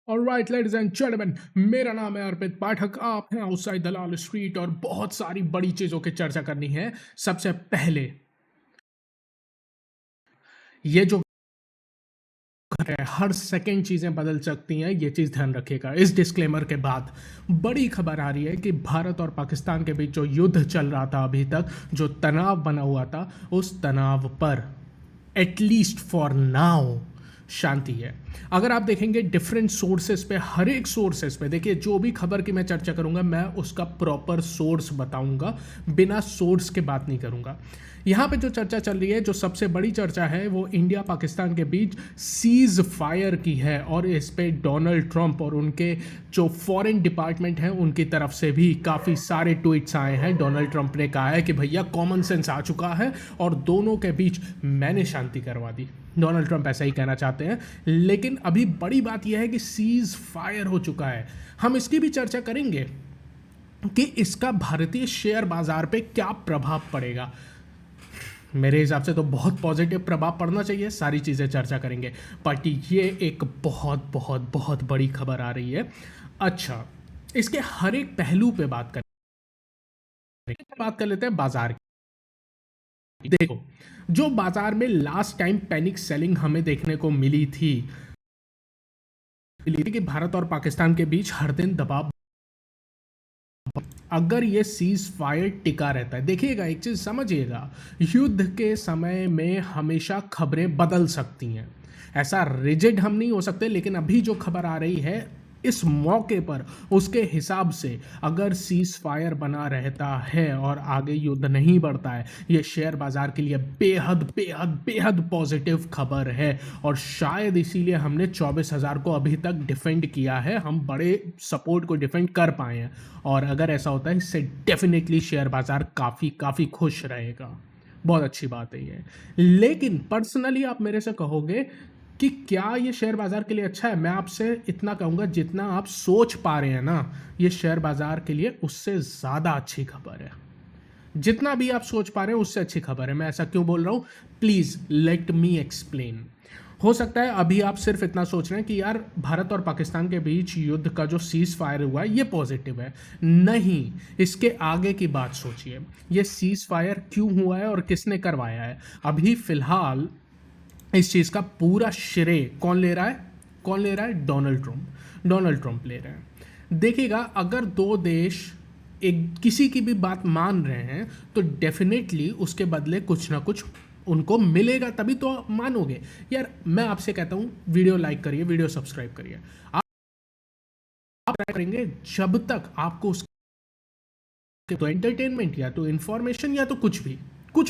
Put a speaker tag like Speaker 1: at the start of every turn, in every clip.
Speaker 1: Alright ladies and gentleman, मेरा नाम है अर्पित पाठक। आप हैं आउटसाइड दलाल स्ट्रीट और बहुत सारी बड़ी चीज़ों की चर्चा करनी है। सबसे पहले ये जो घर है, हर सेकंड चीज़ें बदल सकती हैं, ये चीज़ ध्यान रखिएगा। इस डिस्क्लेमर के बाद बड़ी खबर आ रही है कि भारत और पाकिस्तान के बीच जो युद्ध चल रहा था अभी तक, जो तनाव बना हुआ था, उस तनाव पर एटलीस्ट फॉर नाउ शांति है। अगर आप देखेंगे डिफरेंट सोर्सेस पे, हर एक सोर्सेस पे देखिए, जो भी खबर की मैं चर्चा करूंगा मैं उसका प्रॉपर सोर्स बताऊंगा, बिना सोर्स के बात नहीं करूंगा। यहाँ पे जो चर्चा चल रही है, जो सबसे बड़ी चर्चा है, वो इंडिया पाकिस्तान के बीच सीज फायर की है और इस पे डोनाल्ड ट्रंप और उनके जो फॉरेन डिपार्टमेंट है उनकी तरफ से भी काफ़ी सारे ट्वीट्स आए हैं। डोनाल्ड ट्रंप ने कहा है कि भैया कॉमन सेंस आ चुका है और दोनों के बीच मैंने शांति करवा दी। डोनाल्ड ट्रंप ऐसा ही कहना चाहते हैं, लेकिन अभी बड़ी बात यह है कि सीज फायर हो चुका है। हम इसकी भी चर्चा करेंगे कि इसका भारतीय शेयर बाजार पे क्या प्रभाव पड़ेगा। मेरे हिसाब से तो बहुत पॉजिटिव प्रभाव पड़ना चाहिए, सारी चीज़ें चर्चा करेंगे। बट ये एक बहुत बहुत बहुत बड़ी खबर आ रही है। अच्छा, इसके हर एक पहलू पे बात कर लेते हैं बाजार की। देखो, जो बाजार में लास्ट टाइम पैनिक सेलिंग हमें देखने को मिली थी कि भारत और पाकिस्तान के बीच हर दिन दबाव, अगर ये सीज फायर टिका रहता है। देखिएगा, एक चीज समझिएगा, युद्ध के समय में हमेशा खबरें बदल सकती हैं, ऐसा रिजिड हम नहीं हो सकते। लेकिन अभी जो खबर आ रही है इस मौके पर, उसके हिसाब से अगर सीज फायर बना रहता है और आगे युद्ध नहीं बढ़ता है, ये शेयर बाजार के लिए बेहद बेहद बेहद पॉजिटिव खबर है। और शायद इसीलिए हमने 24,000 को अभी तक डिफेंड किया है, हम बड़े सपोर्ट को डिफेंड कर पाए हैं। और अगर ऐसा होता है, इससे डेफिनेटली शेयर बाजार काफ़ी काफ़ी खुश रहेगा। बहुत अच्छी बात है ये। लेकिन पर्सनली आप मेरे से कहोगे कि क्या ये शेयर बाजार के लिए अच्छा है, मैं आपसे इतना कहूँगा, जितना आप सोच पा रहे हैं ना, ये शेयर बाजार के लिए उससे ज़्यादा अच्छी खबर है। जितना भी आप सोच पा रहे हैं उससे अच्छी खबर है। मैं ऐसा क्यों बोल रहा हूँ, प्लीज़ लेट मी एक्सप्लेन। हो सकता है अभी आप सिर्फ इतना सोच रहे हैं कि यार भारत और पाकिस्तान के बीच युद्ध का जो सीज फायर हुआ है ये पॉजिटिव है। नहीं, इसके आगे की बात सोचिए। ये सीज फायर क्यों हुआ है और किसने करवाया है। अभी फिलहाल इस चीज़ का पूरा श्रेय कौन ले रहा है? कौन ले रहा है? Donald Trump. डोनाल्ड ट्रंप ले रहे हैं। देखिएगा, अगर दो देश एक किसी की भी बात मान रहे हैं तो डेफिनेटली उसके बदले कुछ ना कुछ उनको मिलेगा, तभी तो मानोगे। यार मैं आपसे कहता हूँ, वीडियो लाइक करिए, वीडियो सब्सक्राइब करिए। आप करेंगे जब तक आपको तो एंटरटेनमेंट या तो इंफॉर्मेशन या तो कुछ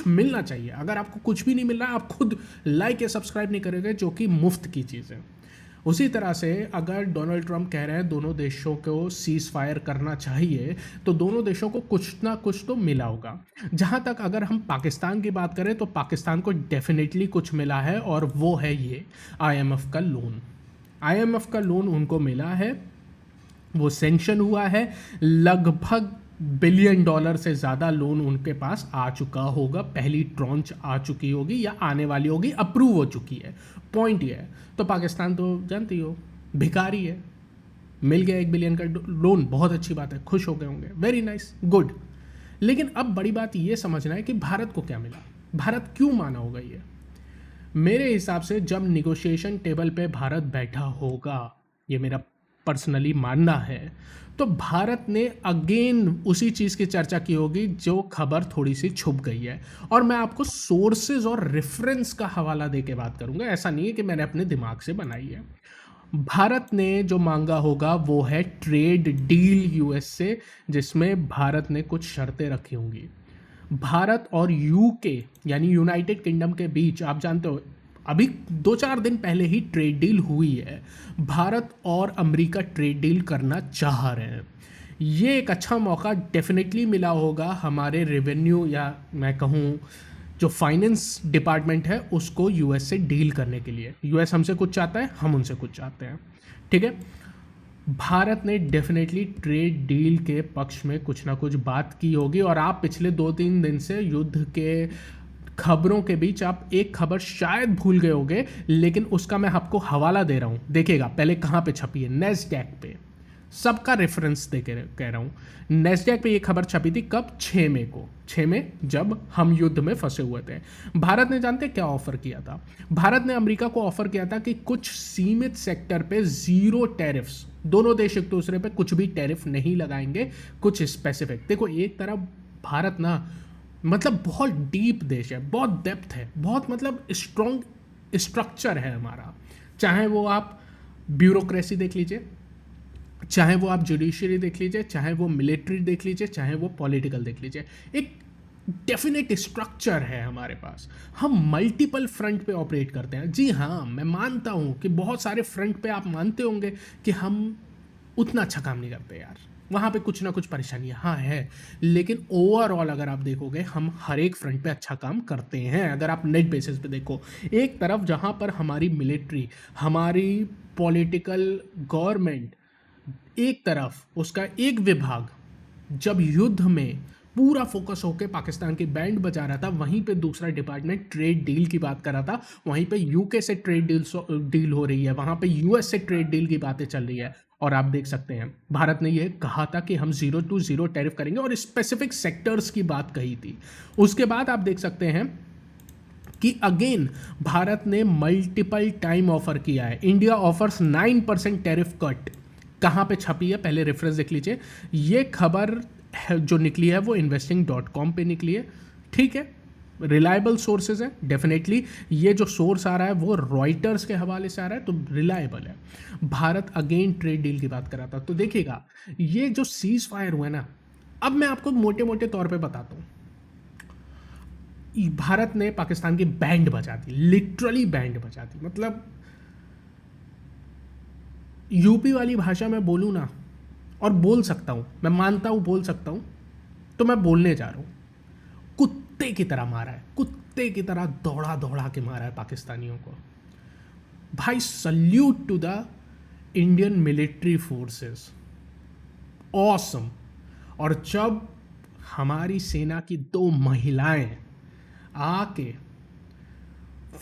Speaker 1: मिलना चाहिए। अगर आपको कुछ भी नहीं मिल रहा है, आप खुद लाइक या सब्सक्राइब नहीं करोगे, जो कि मुफ्त की चीज़ है। उसी तरह से अगर डोनाल्ड ट्रंप कह रहे हैं दोनों देशों को सीज फायर करना चाहिए, तो दोनों देशों को कुछ ना कुछ तो मिला होगा। जहाँ तक अगर हम पाकिस्तान की बात करें तो पाकिस्तान को डेफिनेटली कुछ मिला है, और वो है ये आईएमएफ का लोन। आईएमएफ का लोन उनको मिला है, वो सेंक्शन हुआ है। लगभग बिलियन डॉलर से ज़्यादा लोन उनके पास आ चुका होगा, पहली ट्रॉन्च आ चुकी होगी या आने वाली होगी, अप्रूव हो चुकी है। पॉइंट ये है, तो पाकिस्तान तो जानती हो भिखारी है, मिल गया 1 बिलियन का लोन, बहुत अच्छी बात है, खुश हो गए होंगे, वेरी नाइस, गुड। लेकिन अब बड़ी बात ये समझना है कि भारत को क्या मिला, भारत क्यों माना होगा ये। मेरे हिसाब से जब निगोशिएशन टेबल पे भारत बैठा होगा, ये मेरा पर्सनली मानना है, तो भारत ने अगेन उसी चीज़ की चर्चा की होगी जो खबर थोड़ी सी छुप गई है। और मैं आपको सोर्सेज और रेफरेंस का हवाला दे के बात करूंगा, ऐसा नहीं है कि मैंने अपने दिमाग से बनाई है। भारत ने जो मांगा होगा वो है ट्रेड डील यूएस से, जिसमें भारत ने कुछ शर्तें रखी होंगी। भारत और यूके यानी यूनाइटेड किंगडम के बीच, आप जानते हो अभी 2-4 दिन पहले ही ट्रेड डील हुई है। भारत और अमेरिका ट्रेड डील करना चाह रहे हैं। ये एक अच्छा मौका डेफिनेटली मिला होगा हमारे रेवेन्यू, या मैं कहूँ जो फाइनेंस डिपार्टमेंट है, उसको यूएस से डील करने के लिए। यूएस हमसे कुछ चाहता है, हम उनसे कुछ चाहते हैं, ठीक है। भारत ने डेफिनेटली ट्रेड डील के पक्ष में कुछ ना कुछ बात की होगी। और आप पिछले 2-3 दिन से युद्ध के खबरों के बीच आप एक खबर शायद भूल गए होंगे, लेकिन उसका मैं आपको हवाला दे रहा हूँ। देखिएगा पहले कहाँ पे छपी है, नेस्डैक पे। सबका रेफरेंस दे के कह रहा हूँ। नेस्डैक पे ये खबर छपी थी कब? 6 मई को। 6 मई, जब हम युद्ध में फंसे हुए थे। भारत ने जानते क्या ऑफर किया था? भारत ने अमेरिका को ऑफर किया था कि कुछ सीमित सेक्टर पे जीरो टैरिफ्स, दोनों देश एक दूसरे पे कुछ भी टैरिफ नहीं लगाएंगे, कुछ स्पेसिफिक। देखो एक तरफ भारत ना मतलब बहुत डीप देश है, बहुत डेप्थ है, बहुत मतलब स्ट्रॉन्ग स्ट्रक्चर है हमारा। चाहे वो आप ब्यूरोक्रेसी देख लीजिए, चाहे वो आप जुडिशरी देख लीजिए, चाहे वो मिलिट्री देख लीजिए, चाहे वो पॉलिटिकल देख लीजिए, एक डेफिनेट स्ट्रक्चर है हमारे पास। हम मल्टीपल फ्रंट पे ऑपरेट करते हैं। जी हाँ, मैं मानता हूँ कि बहुत सारे फ्रंट पे आप मानते होंगे कि हम उतना अच्छा काम नहीं करते यार, वहाँ पे कुछ ना कुछ परेशानियाँ हाँ है, लेकिन ओवरऑल अगर आप देखोगे हम हर एक फ्रंट पे अच्छा काम करते हैं। अगर आप नेट बेसिस पे देखो, एक तरफ जहाँ पर हमारी मिलिट्री, हमारी पॉलिटिकल गवर्नमेंट, एक तरफ उसका एक विभाग जब युद्ध में पूरा फोकस होकर पाकिस्तान की बैंड बजा रहा था, वहीं पे दूसरा डिपार्टमेंट ट्रेड डील की बात कर रहा था। वहीं पे यूके से ट्रेड डील हो रही है, वहाँ पे यूएस से ट्रेड डील की बातें चल रही है। और आप देख सकते हैं भारत ने यह कहा था कि हम 0 to 0 टैरिफ करेंगे और स्पेसिफिक सेक्टर्स की बात कही थी। उसके बाद आप देख सकते हैं कि अगेन भारत ने मल्टीपल टाइम ऑफर किया है। India offers 9% tariff cut. कहाँ पे छपी है पहले रेफरेंस देख लीजिए। ये खबर जो निकली है वो investing.com पे निकली है, ठीक है, रिलायबल सोर्सेज है डेफिनेटली। ये जो सोर्स आ रहा है वो रॉयटर्स के हवाले से आ रहा है, तो रिलायबल है। भारत अगेन ट्रेड डील की बात कर रहा था। तो देखिएगा ये जो सीज फायर हुआ ना, अब मैं आपको मोटे मोटे तौर पे बताता हूँ। भारत ने पाकिस्तान की बैंड बजा दी, लिटरली बैंड बजा दी। मतलब यूपी वाली भाषा में बोलूँ ना, और बोल सकता हूँ, मैं मानता हूँ बोल सकता हूँ, तो मैं बोलने जा रहा हूँ। कुत्ते की तरह मारा है, कुत्ते की तरह दौड़ा दौड़ा के मारा है पाकिस्तानियों को। भाई salute to the Indian military forces, awesome. और जब हमारी सेना की 2 महिलाएं आके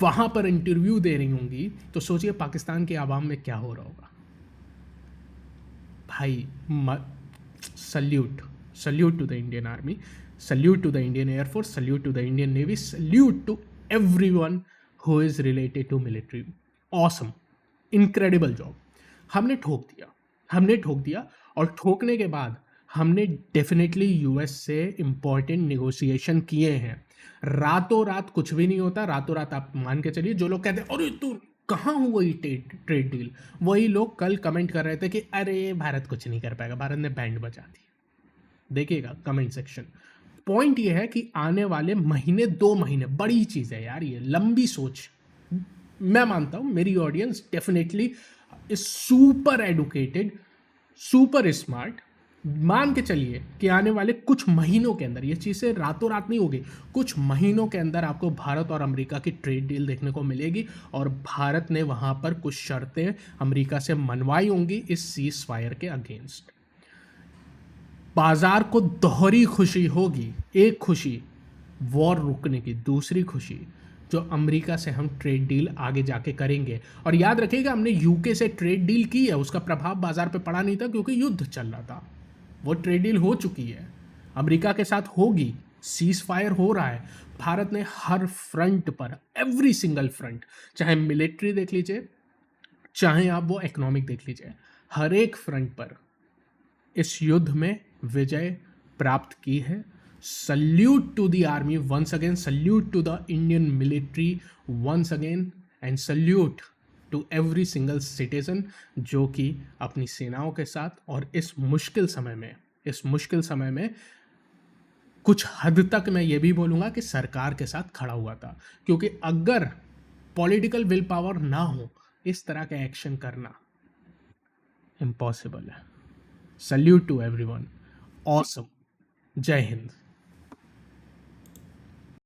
Speaker 1: वहां पर इंटरव्यू दे रही होंगी, तो सोचिए पाकिस्तान के आवाम में क्या हो रहा होगा। भाई salute, salute to the Indian army, salute to the Indian air force, salute to the Indian navy, salute to everyone who is related to military. Awesome, incredible job. हमने ठोक दिया, हमने ठोक दिया। और ठोकने के बाद हमने डेफिनेटली यूएस से इंपॉर्टेंट नेगोशिएशन किए हैं। रातों रात कुछ भी नहीं होता, रातों रात आप मान के चलिए। जो लोग कहते हैं अरे तू कहाँ हुई ट्रेड डील, वही लोग कल कमेंट कर रहे थे कि अरे भारत कुछ नहीं कर पाएगा, भारत ने बैंड बजा दी। देखिएगा कमेंट सेक्शन। पॉइंट ये है कि आने वाले महीने 2 महीने बड़ी चीज़ है यार, ये लंबी सोच। मैं मानता हूँ मेरी audience definitely is super educated, super smart. मान के चलिए कि आने वाले कुछ महीनों के अंदर, ये चीज़ें रातों रात नहीं होगी, कुछ महीनों के अंदर आपको भारत और अमेरिका की ट्रेड डील देखने को मिलेगी। और भारत ने वहाँ पर कुछ शर्तें अमेरिका से मनवाई होंगी इस सीज फायर के अगेंस्ट। बाजार को दोहरी खुशी होगी, एक खुशी वॉर रुकने की, दूसरी खुशी जो अमेरिका से हम ट्रेड डील आगे जाके करेंगे। और याद रखिएगा हमने यूके से ट्रेड डील की है, उसका प्रभाव बाजार पे पड़ा नहीं था क्योंकि युद्ध चल रहा था। वो ट्रेड डील हो चुकी है, अमेरिका के साथ होगी, सीज फायर हो रहा है। भारत ने हर फ्रंट पर, एवरी सिंगल फ्रंट, चाहे मिलिट्री देख लीजिए, चाहे आप वो इकोनॉमिक देख लीजिए, हर एक फ्रंट पर इस युद्ध में विजय प्राप्त की है। Salute to the army once again, salute to the Indian military once again, and salute to every single citizen जो कि अपनी सेनाओं के साथ और इस मुश्किल समय में कुछ हद तक मैं ये भी बोलूँगा कि सरकार के साथ खड़ा हुआ था। क्योंकि अगर पॉलिटिकल विल पावर ना हो, इस तरह का एक्शन करना इम्पॉसिबल है। सल्यूट टू एवरीवन, ऑसम, जय हिंद।